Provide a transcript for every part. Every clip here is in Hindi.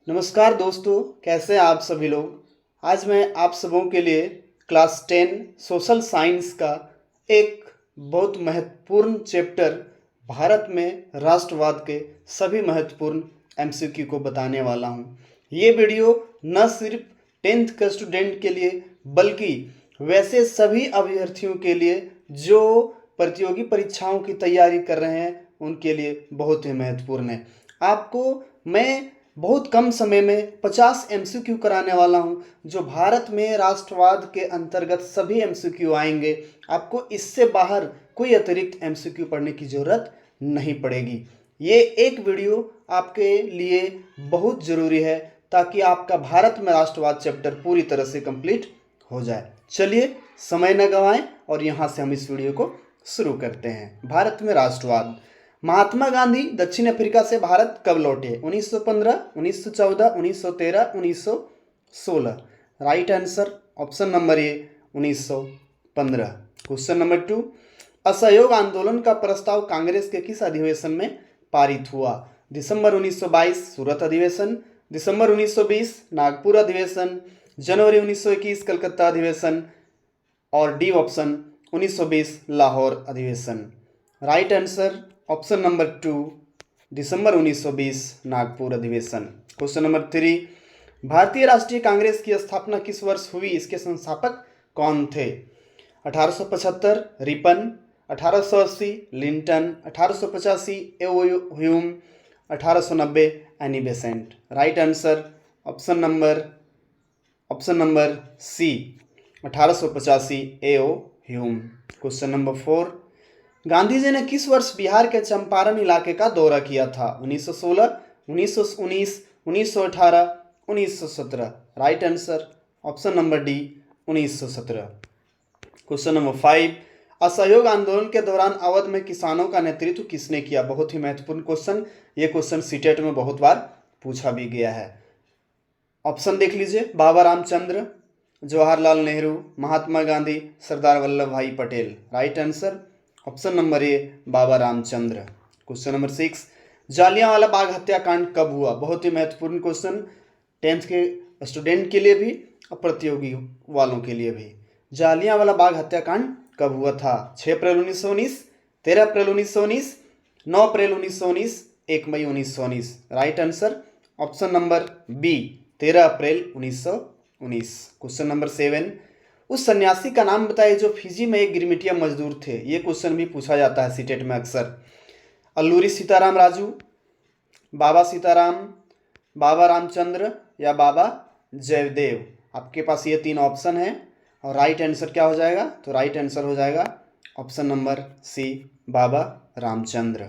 नमस्कार दोस्तों, कैसे हैं आप सभी लोग। आज मैं आप सबों के लिए क्लास 10 सोशल साइंस का एक बहुत महत्वपूर्ण चैप्टर भारत में राष्ट्रवाद के सभी महत्वपूर्ण एमसीक्यू को बताने वाला हूं। ये वीडियो न सिर्फ 10th के स्टूडेंट के लिए बल्कि वैसे सभी अभ्यर्थियों के लिए जो प्रतियोगी परीक्षाओं की तैयारी कर रहे हैं उनके लिए बहुत ही महत्वपूर्ण है। आपको मैं बहुत कम समय में 50 एमसीक्यू कराने वाला हूं, जो भारत में राष्ट्रवाद के अंतर्गत सभी एमसीक्यू आएंगे। आपको इससे बाहर कोई अतिरिक्त एमसीक्यू पढ़ने की ज़रूरत नहीं पड़ेगी। ये एक वीडियो आपके लिए बहुत ज़रूरी है ताकि आपका भारत में राष्ट्रवाद चैप्टर पूरी तरह से कंप्लीट हो जाए। चलिए समय न गंवाएं और यहाँ से हम इस वीडियो को शुरू करते हैं। भारत में राष्ट्रवाद। महात्मा गांधी दक्षिण अफ्रीका से भारत कब लौटे? 1915, 1914, 1913, 1916। राइट आंसर ऑप्शन नंबर ए 1915। क्वेश्चन नंबर 2, असहयोग आंदोलन का प्रस्ताव कांग्रेस के किस अधिवेशन में पारित हुआ? दिसंबर 1922 सूरत अधिवेशन, दिसंबर 1920 नागपुर अधिवेशन, जनवरी 1921 कलकत्ता अधिवेशन और डी ऑप्शन 1920 लाहौर अधिवेशन। राइट आंसर ऑप्शन नंबर 2 दिसंबर 1920 नागपुर अधिवेशन। क्वेश्चन नंबर 3, भारतीय राष्ट्रीय कांग्रेस की स्थापना किस वर्ष हुई? इसके संस्थापक कौन थे? 1875 Ripon, 1880 Lytton, 1885 Hume, 1890 Annie Besant. Right answer option number C 1885 Hume. Question number 4, Gandhi ji ने किस वर्ष बिहार के चंपारण इलाके का दौरा किया था? 1916, 1919, 1918, 1917। Right answer option number D 1917। Question number 5, असहयोग आंदोलन के दौरान अवध में किसानों का नेतृत्व किसने किया? बहुत ही महत्वपूर्ण क्वेश्चन। ये क्वेश्चन सीटेट में बहुत बार पूछा भी गया है। ऑप्शन देख लीजिए, बाबा Ramchandra, Jawaharlal Nehru, Mahatma Gandhi, Sardar Vallabh bhai Patel. Right answer option number A Baba Ramchandra. Question number 6, Jallianwala Bagh हत्याकांड कब हुआ? बहुत ही महत्वपूर्ण क्वेश्चन, 10th के स्टूडेंट के लिए भी और प्रतियोगी वालों के लिए भी। जालियांवाला बाग हत्याकांड कब हुआ था? 6 अप्रैल 1919, 13 अप्रैल 1919, 9 अप्रैल 1919, 1 मई 1919। Right answer option number B 13 अप्रैल 1919। क्वेश्चन नंबर 7, उस सन्यासी का नाम बताइए जो फिजी में एक गिरमिटिया मजदूर थे। ये क्वेश्चन भी पूछा जाता है सीटेट में अक्सर। अल्लूरी सीताराम राजू, बाबा सीताराम, बाबा रामचंद्र या बाबा जयदेव। आपके पास ये 3 ऑप्शन हैं और राइट आंसर क्या हो जाएगा? तो राइट आंसर हो जाएगा ऑप्शन नंबर सी बाबा रामचंद्र।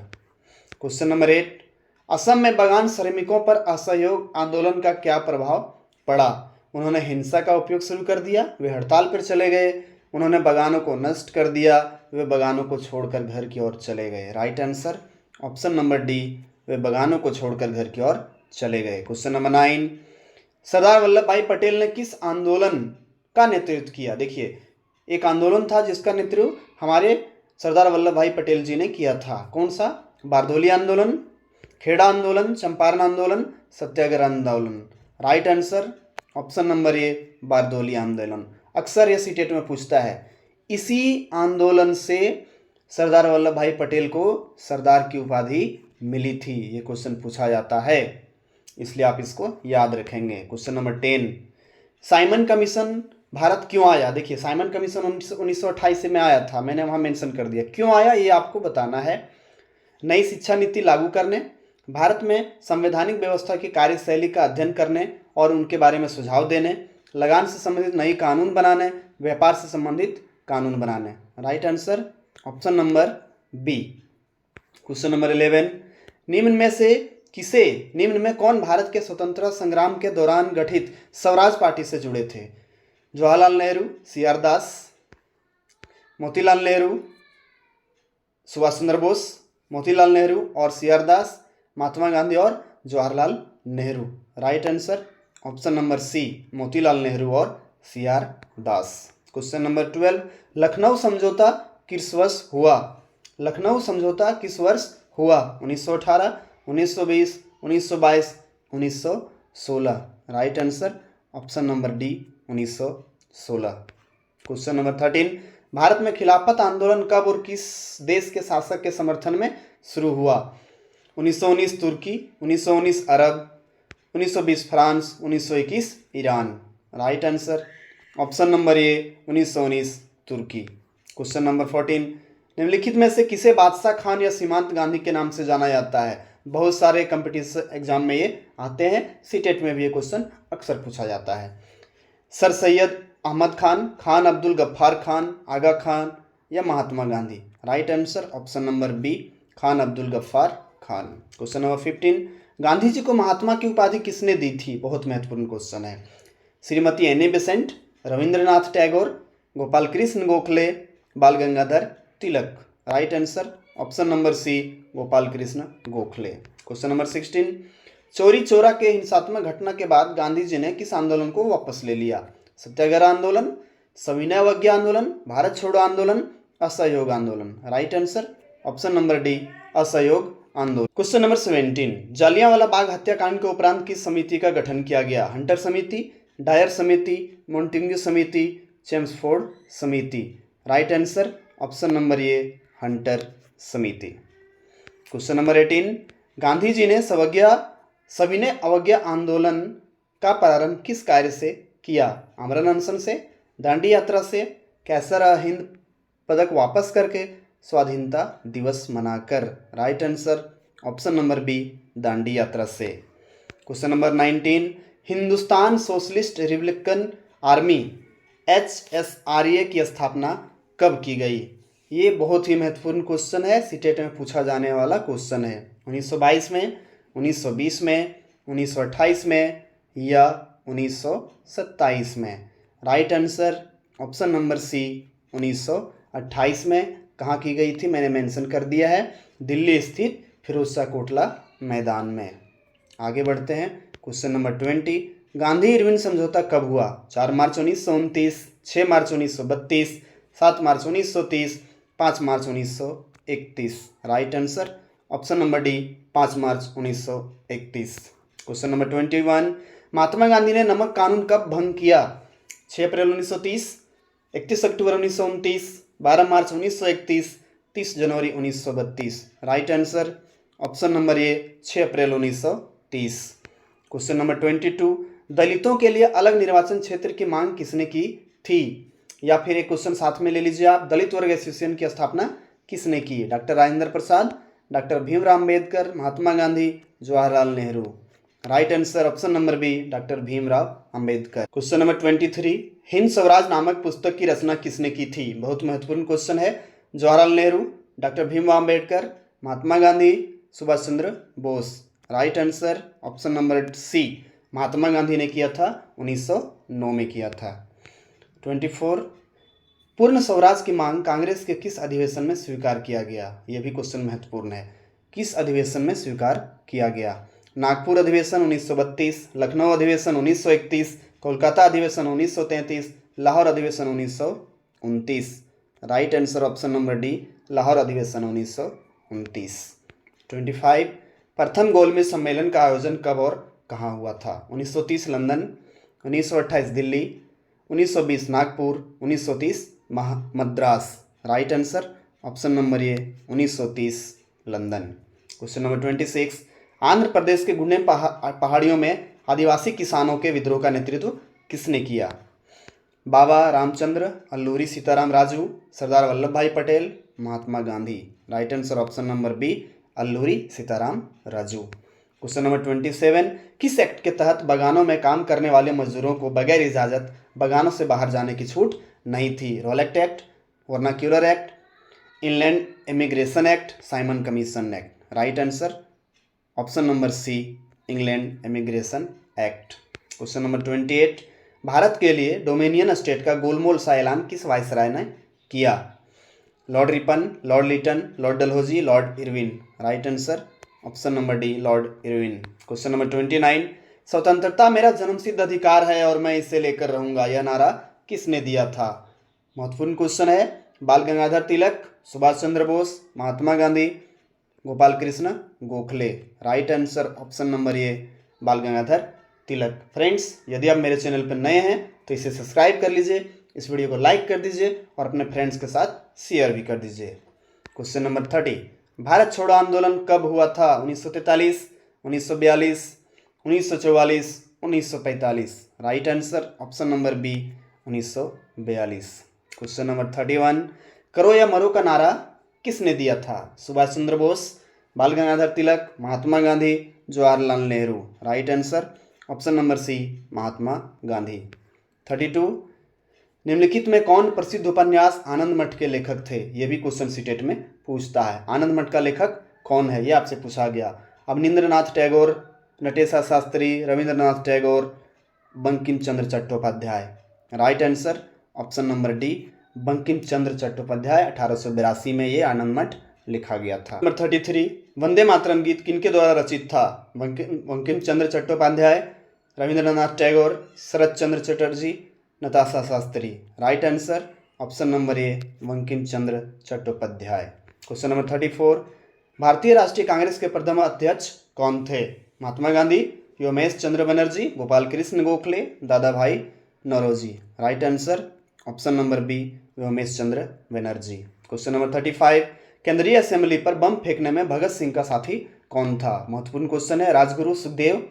क्वेश्चन नंबर 8, असम में बागान श्रमिकों पर असहयोग आंदोलन का क्या प्रभाव पड़ा? उन्होंने हिंसा का उपयोग शुरू कर दिया, वे हड़ताल पर चले गए, उन्होंने बागानों को नष्ट कर दिया, वे बागानों को छोड़कर घर की ओर चले गए। Right answer option number D, वे बागानों को छोड़कर घर की ओर चले गए। क्वेश्चन नंबर 9, सरदार वल्लभ भाई पटेल ने किस आंदोलन का नेतृत्व किया? देखिए, एक आंदोलन था जिसका नेतृत्व हमारे सरदार वल्लभ भाई पटेल जी ने किया था। कौन सा? बारदोली आंदोलन, खेड़ा आंदोलन, चंपारण आंदोलन, सत्याग्रह आंदोलन। राइट आंसर ऑप्शन नंबर ए बारदोली आंदोलन। अक्सर यह सीटेट में पूछता है। इसी आंदोलन से सरदार वल्लभ भाई पटेल को सरदार की उपाधि मिली थी। ये क्वेश्चन पूछा जाता है, इसलिए आप इसको याद रखेंगे। Question number 10, Simon commission Bharat क्यों आया? देखिए, साइमन कमीशन 1928 में आया था, मैंने वहाँ मेंशन कर दिया। क्यों आया ये आपको बताना है। नई शिक्षा नीति लागू करने, भारत में संवैधानिक व्यवस्था की कार्यशैली का अध्ययन करने और उनके बारे में सुझाव देने, लगान से संबंधित नई कानून बनाने, व्यापार से संबंधित कानून बनाने। Right answer option number B. Question number 11, निम्न में कौन भारत के स्वतंत्रता संग्राम के दौरान गठित स्वराज पार्टी से जुड़े थे? जवाहरलाल नेहरू, सी आर दास, मोतीलाल नेहरू, सुभाष चंद्र बोस, मोतीलाल नेहरू और सी आर दास, महात्मा गांधी और Jawaharlal Nehru. Right answer option number C Motilal Nehru और C R Das. Question number 12, Lucknow समझौता किस वर्ष हुआ? लखनऊ समझौता किस वर्ष हुआ? 1918, 1920, 1922, 1916। Right answer option number D 1916। Question number 13, Bharat में खिलाफत आंदोलन कब और किस देश के शासक के समर्थन में शुरू हुआ? 1919 तुर्की, 1919 अरब, 1920 France, 1921 Iran. Right answer option number A 1919 तुर्की। क्वेश्चन नंबर 14, निम्नलिखित में से किसे बादशाह खान या सीमांत गांधी के नाम से जाना जाता है? बहुत सारे कंपटीशन एग्जाम में ये आते हैं, सीटेट में भी ये क्वेश्चन अक्सर पूछा जाता है। सर सैयद अहमद खान, खान अब्दुल गफ्फार खान, आगा खान या Mahatma Gandhi. Right answer option number B Khan Abdul Ghaffar Khan. Question number 15, Gandhi ji को महात्मा की उपाधि किसने दी थी? बहुत महत्वपूर्ण क्वेश्चन है। Shrimati Annie Besant, Rabindranath Tagore, Gopal Krishna Gokhale, Bal Gangadhar Tilak. Right answer option number C Gopal Krishna Gokhale. Question number 16, Chauri चोरा के हिंसात्मक घटना के बाद गांधी जी ने किस आंदोलन को वापस ले लिया? सत्याग्रह आंदोलन, सविनय अवज्ञा आंदोलन, भारत छोड़ो आंदोलन, असहयोग आंदोलन। Right answer option number D असहयोग आंदोलन। क्वेश्चन नंबर 17, जालियांवाला बाग हत्याकांड के उपरांत किस समिति का गठन किया गया? हंटर समिति, डायर समिति, मोंटेग्यू समिति, चेम्सफोर्ड समिति। राइट आंसर ऑप्शन नंबर ए हंटर समिति। क्वेश्चन नंबर 18, गांधी जी ने सविनय अवज्ञा आंदोलन का प्रारंभ किस कार्य से किया? आमरण अनशन से, दांडी यात्रा से, कैसर हिंद पदक वापस करके, स्वाधीनता दिवस मनाकर। Right answer option number B Dandi यात्रा से। Question number 19, Hindustan Socialist Republican Army HSRA की स्थापना कब की गई? ये बहुत ही महत्वपूर्ण क्वेश्चन है, सीटेट में पूछा जाने वाला क्वेश्चन है। 1922 में, 1920 में, 1928 में या 1927 में। Right answer option number C 1928 में। कहाँ की गई थी मैंने मेंशन कर दिया है, दिल्ली स्थित फिरोजशाह कोटला मैदान में। आगे बढ़ते हैं। क्वेश्चन नंबर 20, गांधी इरविन समझौता कब हुआ? 4 मार्च 1929, 6 मार्च 1932, 7 मार्च 1930, 5 मार्च 1931। Right answer option number D 5 मार्च 1931। क्वेश्चन नंबर 21, महात्मा गांधी ने नमक कानून कब भंग किया? 6 अप्रैल 1930, 31 अक्टूबर 1929, 12 मार्च 1931, 30 जनवरी 1932। राइट आंसर ऑप्शन नंबर ए 6 अप्रैल 1930। क्वेश्चन नंबर 22, दलितों के लिए अलग निर्वाचन क्षेत्र की मांग किसने की थी? या फिर एक क्वेश्चन साथ में ले लीजिए आप, दलित वर्ग एसोसिएशन की स्थापना किसने की? Doctor Rajendra Prasad, doctor Bhimrao Ambedkar, Mahatma Gandhi, Jawaharlal Nehru. Right answer option number B doctor Bhimrao Ambedkar. Question number 23, Hind Swaraj नामक पुस्तक की रचना किसने की थी? बहुत महत्वपूर्ण क्वेश्चन है। Jawaharlal Nehru, doctor Bhimrao Ambedkar, Mahatma Gandhi, Subhash Chandra Bose. Right answer option number C Mahatma Gandhi ने किया था, 1909 में किया था। 24, पूर्ण स्वराज की मांग कांग्रेस के किस अधिवेशन में स्वीकार किया गया? यह भी क्वेश्चन महत्वपूर्ण है। किस अधिवेशन में स्वीकार किया गया? नागपुर अधिवेशन 1932, लखनऊ अधिवेशन 1931, कोलकाता अधिवेशन 1933, लाहौर अधिवेशन 1929। Right answer option number D Lahore अधिवेशन 1929। 25, प्रथम गोलमेज सम्मेलन का आयोजन कब और कहाँ हुआ था? 1930 London, 1928 Delhi, 1920 Nagpur, 1930 Madras. Right answer option number A 1930 London. Question number 26, Andhra Pradesh के गुंडेम पहाड़ियों में आदिवासी किसानों के विद्रोह का नेतृत्व किसने किया? बाबा Ramchandra, Alluri Sitaram Raju, Sardar Vallabh bhai Patel, Mahatma Gandhi. Right answer option number B Alluri Sitaram Raju. Question number 27, किस एक्ट के तहत बगानों में काम करने वाले मजदूरों को बगैर इजाज़त बगानों से बाहर जाने की छूट नहीं थी? Rowlatt act, vernacular act, inland immigration act, Simon commission act. Right answer option number C England immigration act. Question number 28, Bharat के लिए डोमिनियन स्टेट का गोलमोल सा ऐलान किस वायसराय ने किया? Lord Ripon, lord Lytton, lord Dalhousie, lord Irwin. Right answer option number D lord Irwin. Question number 29, स्वतंत्रता मेरा जन्मसिद्ध अधिकार है और मैं इसे लेकर रहूंगा, यह नारा किसने दिया था? महत्वपूर्ण क्वेश्चन है। Bal Gangadhar Tilak, Subhash Chandra Bose, Mahatma Gandhi, Gopal Krishna Gokhale. Right answer option number A Bal Gangadhar Tilak. Friends, यदि आप मेरे चैनल पर नए हैं तो इसे सब्सक्राइब कर लीजिए, इस वीडियो को लाइक कर दीजिए और अपने फ्रेंड्स के साथ शेयर भी कर दीजिए। क्वेश्चन नंबर 30, भारत छोड़ो आंदोलन कब हुआ था? 1943, 1942, 1944, 1945। Right answer option number B 1942। Question number 31, करो या मरो का नारा किसने दिया था? Subhash Chandra Bose, Bal Gangadhar Tilak, Mahatma Gandhi, Jawaharlal Nehru. Right answer option number C Mahatma Gandhi. 32, निम्नलिखित में कौन प्रसिद्ध उपन्यास आनंद मठ के लेखक थे? ये भी क्वेश्चन सीटेट में पूछता है। आनंद मठ का लेखक कौन है, ये आपसे पूछा गया। Abanindranath Tagore, Natesa Sastri, Rabindranath Tagore, Bankim Chandra Chattopadhyay. Right answer option number D Bankim Chandra Chattopadhyay. 1882 में ये आनंद मठ लिखा गया था। नंबर 33, वंदे मातरम गीत किनके द्वारा रचित था? Bankim Chandra Chattopadhyay, Rabindranath Tagore, Sarat Chandra Chatterjee, Natasha Shastri. Right answer option number A Bankim Chandra Chattopadhyay. Question number 34, भारतीय राष्ट्रीय कांग्रेस के प्रथम अध्यक्ष कौन थे? Mahatma Gandhi, Womesh Chandra Banerjee, Gopal Krishna Gokhale, Dada Bhai Naoroji. Right answer option number B Womesh Chandra Banerjee. Question number 35, केंद्रीय असेंबली पर बम फेंकने में भगत सिंह का साथी कौन था? महत्वपूर्ण क्वेश्चन है। Rajguru, Sukhdev,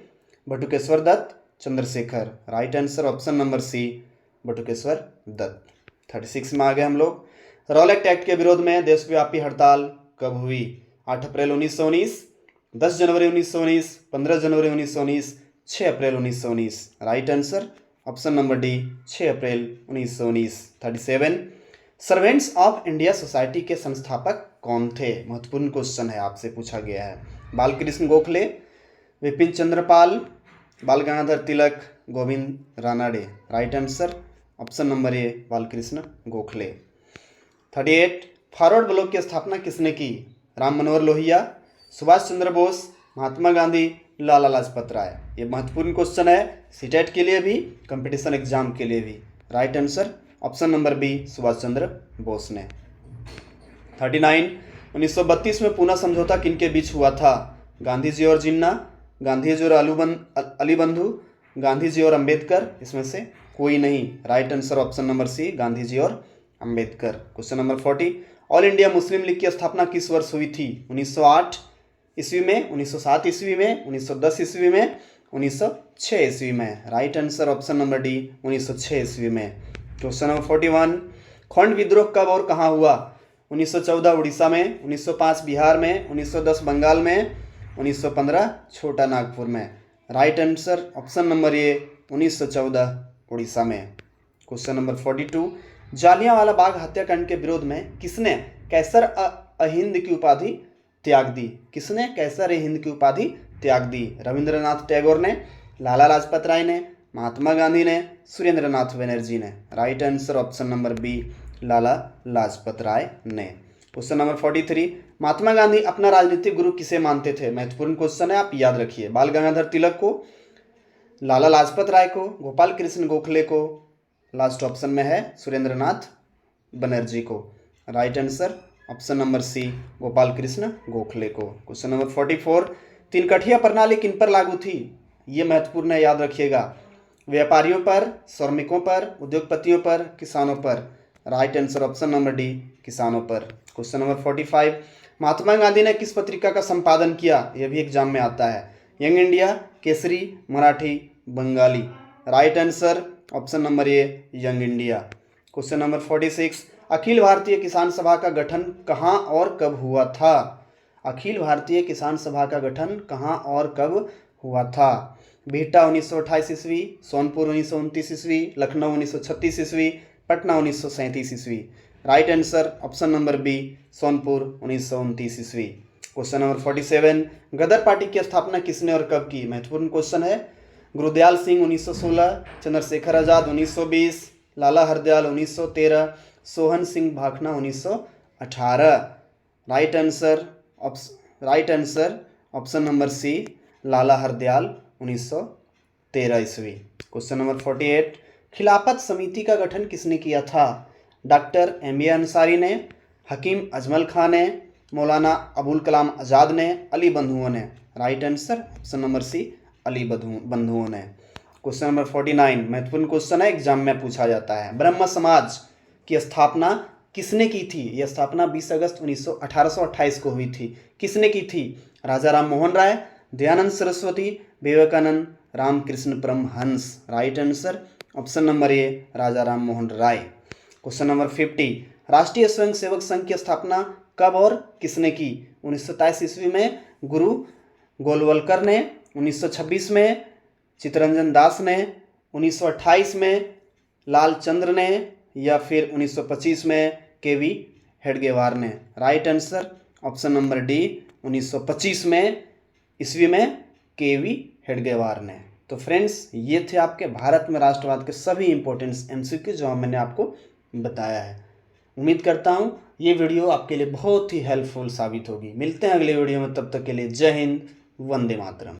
Batukeshwar Dutt, Chandrashekhar. Right answer option number C Batukeshwar Dutt. 36 में आ गए हम लोग। रॉलेट एक्ट के विरोध में देशव्यापी हड़ताल कब हुई? 8 अप्रैल 1919, 10 जनवरी 1919, 15 जनवरी 1919, 6 अप्रैल 1919। Right answer option number D 6 अप्रैल 1919। 37, सर्वेंट्स ऑफ इंडिया सोसाइटी के संस्थापक कौन थे? महत्वपूर्ण क्वेश्चन है, आपसे पूछा गया है। Balkrishna Gokhale, Vipin Chandra Pal, Bal Gangadhar Tilak, Govind Ranade. Right answer option number A Balkrishna Gokhale. 38, Forward Bloc की स्थापना किसने की? राम मनोहर लोहिया, सुभाष चंद्र बोस, महात्मा गांधी, लाला लाजपत राय। ये महत्वपूर्ण क्वेश्चन है सीटेट के लिए भी, कंपटीशन एग्जाम के लिए भी। Right answer option number B Subhash Chandra Bose ने। 39, 1932 में पूना समझौता किनके बीच हुआ था? गांधी जी और जिन्ना, गांधी जी और अली बंधु, गांधी जी और अंबेडकर, इसमें से कोई नहीं। Right answer option number C Gandhi ji और Ambedkar. Question number 40, All India Muslim League की स्थापना किस वर्ष हुई थी? 1908 ईस्वी में, 1907 ईस्वी में, 1910 ईस्वी में, 1906 ईस्वी में। Right answer option number D 1906 ईस्वी में। क्वेश्चन नंबर 41, खंड विद्रोह कब और कहाँ हुआ? 1914 उड़ीसा में, 1905 बिहार में, 1910 बंगाल में, 1915 छोटा नागपुर में। Right answer option number A 1914 Orissa में। क्वेश्चन नंबर 42, जालियांवाला बाग हत्याकांड के विरोध में किसने कैसर अहिंद की उपाधि त्याग दी? किसने कैसर हिंद की उपाधि त्याग दी? रविंद्रनाथ टैगोर ने, लाला लाजपत राय ने, महात्मा गांधी ने, सुरेंद्र नाथ बनर्जी ने। Right answer option number B Lala Lajpat Rai ने। क्वेश्चन नंबर 43, महात्मा गांधी अपना राजनीतिक गुरु किसे मानते थे? महत्वपूर्ण क्वेश्चन है, आप याद रखिए। बाल गंगाधर तिलक को, लाला लाजपत राय को, गोपाल कृष्ण गोखले को, लास्ट ऑप्शन में है सुरेंद्र नाथ बनर्जी को। Right answer option number C Gopal Krishna Gokhale को। क्वेश्चन नंबर 44, तीन कठिया प्रणाली किन पर लागू थी? ये महत्वपूर्ण है, याद रखिएगा। व्यापारियों पर, श्रमिकों पर, उद्योगपतियों पर, किसानों पर। Right answer option number D किसानों पर। क्वेश्चन नंबर 45, महात्मा गांधी ने किस पत्रिका का संपादन किया? यह भी एग्जाम में आता है। Young India, Kesari, Marathi, Bengali. Right answer option number a young India. Question number 46, Akhil Bharatiya किसान सभा का गठन कहाँ और कब हुआ था? अखिल भारतीय किसान सभा का गठन कहाँ और कब हुआ था? बिहटा 1928 ईस्वी, सोनपुर 1929 ईस्वी, लखनऊ 1936 ईस्वी, पटना 1937 ईस्वी। Right answer option number B Sonpur 1929 ईस्वी। क्वेश्चन नंबर 47, गदर पार्टी की स्थापना किसने और कब की? महत्वपूर्ण क्वेश्चन है। Gurdayal Singh 1916, Chandrashekhar Azad 1920, Lala Hardayal 1913, Sohan Singh Bhakna 1918। Right answer option number C Lala Hardayal 1913 ईस्वी। क्वेश्चन नंबर 48, खिलाफत समिति का गठन किसने किया था? डॉक्टर एम ए अंसारी ने, हकीम अजमल खां ने, मौलाना अबुल कलाम आज़ाद ने, अली बंधुओं ने। Right answer option number C Ali बंधुओं ने। क्वेश्चन नंबर 49 महत्वपूर्ण क्वेश्चन है, एग्जाम में पूछा जाता है। ब्रह्म समाज की स्थापना किसने की थी? यह स्थापना 20 अगस्त 1828 को हुई थी। किसने की थी? Raja Ram Mohan Roy, Dayanand Saraswati, Vivekananda, Ramakrishna Paramhansa. Right answer option number A Raja Ram Mohan Roy. Question number 50 Rashtriya Swayamsevak Sangh की स्थापना कब और किसने की? 1927 ईस्वी में गुरु गोलवलकर ने, 1926 में चित्तरंजन दास ने, 1928 में लालचंद्र ने, या फिर 1925 में केवी हेडगेवार ने। Right answer option number D 1925 में ईस्वी में केवी हेडगेवार ने। तो फ्रेंड्स ये थे आपके भारत में राष्ट्रवाद के सभी इंपॉर्टेंट एमसीक्यू जो मैंने आपको बताया है। उम्मीद करता हूँ ये वीडियो आपके लिए बहुत ही हेल्पफुल साबित होगी। मिलते हैं अगले वीडियो में, तब तक के लिए जय हिंद, वंदे मातरम।